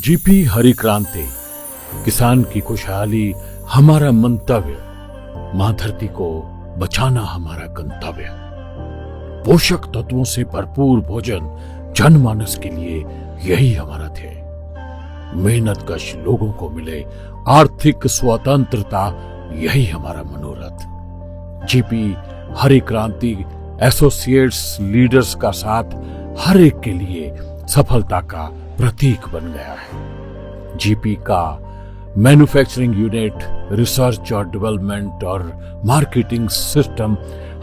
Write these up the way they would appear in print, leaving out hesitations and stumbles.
GP हरी क्रांति, किसान की खुशहाली हमारा मंतव्य, मां धरती को बचाना हमारा गंतव्य। पोषक तत्वों से भरपूर भोजन जनमानस के लिए यही हमारा ध्येय। मेहनतकश लोगों को मिले आर्थिक स्वतंत्रता, यही हमारा मनोरथ। जीपी हरी क्रांति एसोसिएट्स लीडर्स का साथ हर एक के लिए सफलता का प्रतीक बन गया है। जीपी का मैन्युफैक्चरिंग यूनिट, रिसर्च और डेवलपमेंट और मार्केटिंग सिस्टम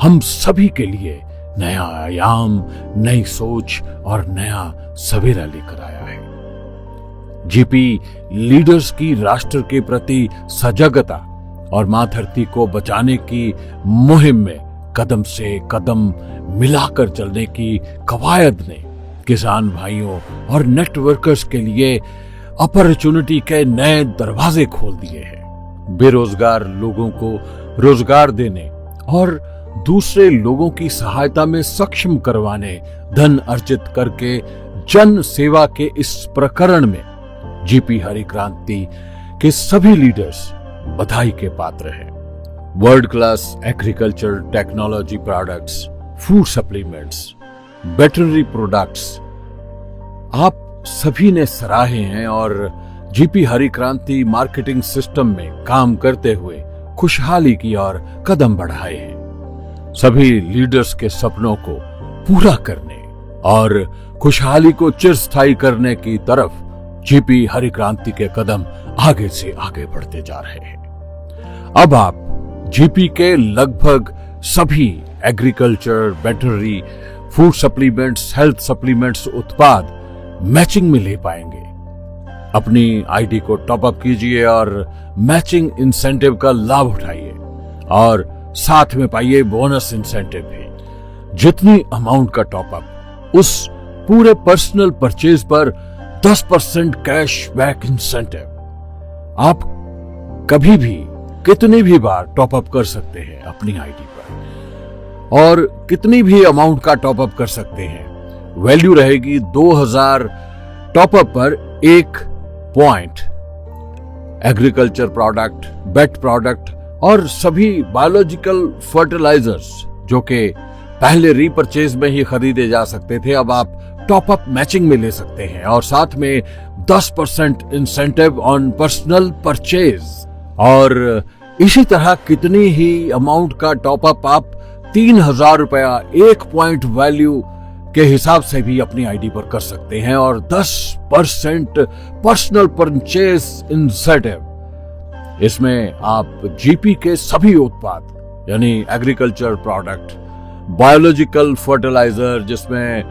हम सभी के लिए नया आयाम, नई सोच और नया सवेरा लेकर आया है। जीपी लीडर्स की राष्ट्र के प्रति सजगता और मां धरती को बचाने की मुहिम में कदम से कदम मिलाकर चलने की कवायद ने किसान भाइयों और नेटवर्कर्स के लिए अपॉर्चुनिटी के नए दरवाजे खोल दिए हैं। बेरोजगार लोगों को रोजगार देने और दूसरे लोगों की सहायता में सक्षम करवाने, धन अर्जित करके जन सेवा के इस प्रकरण में जीपी हरी क्रांति के सभी लीडर्स बधाई के पात्र हैं। World class agriculture technology products, food supplements, veterinary products आप सभी ने सराहे हैं और जीपी हरी क्रांति मार्केटिंग सिस्टम में काम करते हुए खुशहाली की ओर कदम बढ़ाए हैं। सभी लीडर्स के सपनों को पूरा करने और खुशहाली को चिरस्थायी करने की तरफ जीपी हरी क्रांति के कदम आगे से आगे बढ़ते जा रहे हैं। अब आप जीपी के लगभग सभी agriculture, veterinary, food supplements, health supplements उत्पाद मैचिंग में ले पाएंगे। अपनी आईडी को टॉप अप कीजिए और मैचिंग इंसेंटिव का लाभ उठाइए और साथ में पाइए बोनस इंसेंटिव भी। जितनी अमाउंट का टॉप अप, उस पूरे पर्सनल परचेज पर 10% कैश बैक इंसेंटिव। आप कभी भी कितनी भी बार टॉप अप कर सकते हैं अपनी आईडी पर और कितनी भी अमाउंट का टॉप अप कर सकते हैं। वैल्यू रहेगी 2000 टॉप अप पर 1 point. Agriculture product, wet product और सभी बायोलॉजिकल फर्टिलाइजर्स जो कि पहले रीपरचेज में ही खरीदे जा सकते थे, अब आप टॉप अप मैचिंग में ले सकते हैं और साथ में 10% इंसेंटिव ऑन पर्सनल परचेज। और इसी तरह कितनी ही अमाउंट का टॉप अप आप 3000 रुपया 1 पॉइंट वैल्यू के हिसाब से भी अपनी आईडी पर कर सकते हैं और 10% पर्सनल परचेज इंसेंटिव। इसमें आप जीपी के सभी उत्पाद यानी एग्रीकल्चर प्रोडक्ट, बायोलॉजिकल फर्टिलाइजर जिसमें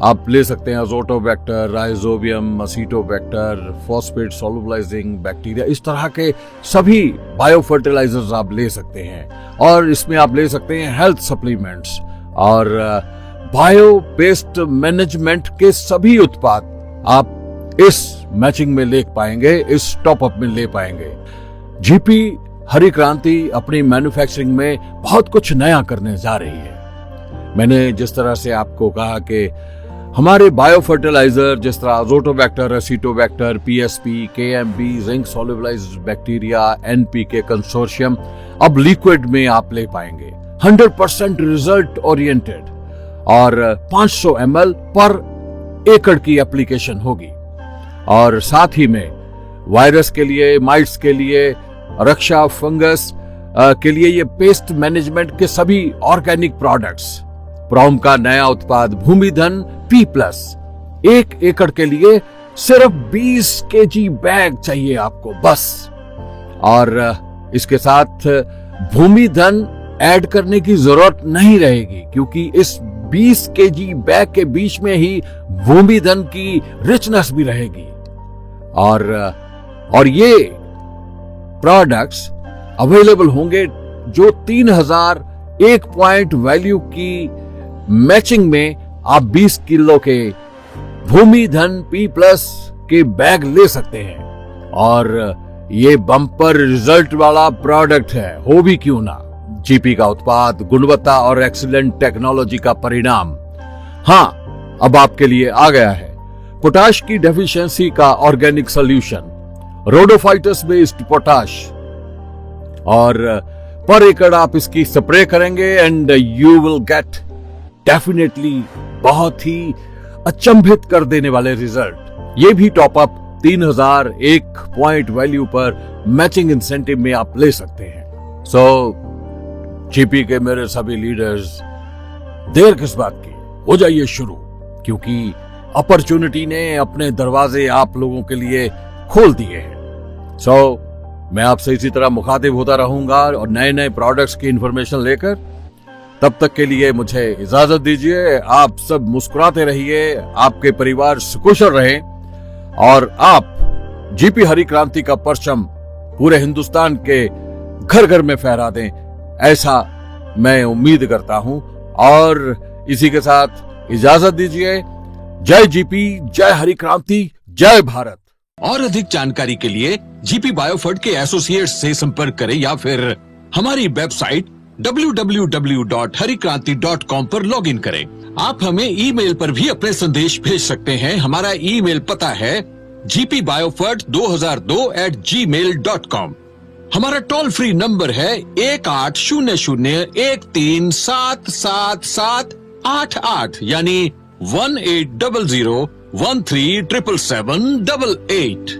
आप ले सकते हैं Azotobacter, Rhizobium, Acetobacter, phosphate solubilizing bacteria, इस तरह के सभी बायो फर्टिलाइजर्स आप ले सकते हैं। और इसमें आप ले सकते हैं हेल्थ सप्लीमेंट्स और बायो पेस्ट मैनेजमेंट के सभी उत्पाद आप इस मैचिंग में ले पाएंगे, इस टॉप अप में ले पाएंगे। जीपी हरी क्रांति अपनी मैन्युफैक्चरिंग में बहुत कुछ नया करने जा रही है। मैंने जिस तरह से आपको कहा कि हमारे बायो फर्टिलाइजर जिस तरह Azotobacter, Acetobacter, PSP, KMB, zinc solubilized bacteria, NPK consortium अब लिक्विड में आप ले पाएंगे। 100% रिजल्ट ओरिएंटेड और 500 ml पर एकड़ की एप्लीकेशन होगी। और साथ ही में वायरस के लिए, माइट्स के लिए, रक्षा फंगस के लिए ये पेस्ट मैनेजमेंट के सभी ऑर्गेनिक प्रोडक्ट्स। प्रॉम का नया उत्पाद भूमिधन P+, 1 एकड़ के लिए सिर्फ 20 kg बैग चाहिए आपको बस। और इसके साथ भूमिधन ऐड करने की जरूरत नहीं रहेगी क्योंकि इस 20 kg बैग के बीच में ही भूमिधन की रिचनेस भी रहेगी। और ये प्रोडक्ट्स अवेलेबल होंगे जो 3000 1 पॉइंट वैल्यू की मैचिंग में आप 20 किलो के भूमिधन P+ के बैग ले सकते हैं। और ये बम्पर रिजल्ट वाला प्रोडक्ट है, हो भी क्यों ना। जीपी का उत्पाद, गुणवत्ता और एक्सीलेंट टेक्नोलॉजी का परिणाम। हाँ, अब आपके लिए आ गया है पोटाश की डेफिशिएंसी का ऑर्गेनिक सॉल्यूशन रोडोफाइटस बेस्ड पोटाश, और पर एकड़ आप इसकी स्प्रे करेंगे and you will get definitely बहुत ही अचंभित कर देने वाले रिजल्ट। ये भी टॉप अप 3000 एक पॉइंट वैल्यू पर मैचिंग इंसेंटिव में आप ले सकते हैं। सो जीपी के मेरे सभी लीडर्स, देर किस बात की, हो जाइए शुरू, क्योंकि अपॉर्चुनिटी ने अपने दरवाजे आप लोगों के लिए खोल दिए हैं। सो मैं आपसे इसी तरह मुखातिब होता रहूंगा और नए नए प्रोडक्ट्स की इंफॉर्मेशन लेकर। तब तक के लिए मुझे इजाजत दीजिए। आप सब मुस्कुराते रहिए, आपके परिवार सुकुशल रहें और आप जीपी हरी क्रांति का परचम पूरे हिंदुस्तान के घर घर में फहरा दें, ऐसा मैं उम्मीद करता हूं। और इसी के साथ इजाजत दीजिए। जय जीपी, जय हरी क्रांति, जय भारत। और अधिक जानकारी के लिए जीपी बायोफर्ट के एसोसिएट्स से संपर्क करें या फिर हमारी वेबसाइट www.harikranti.com पर लॉगिन करें। आप हमें ईमेल पर भी अपने संदेश भेज सकते हैं। हमारा ईमेल पता है gpbiofert2002@gmail.com। हमारा टोल फ्री नंबर है 1800-13777788, यानी 1800-13777788।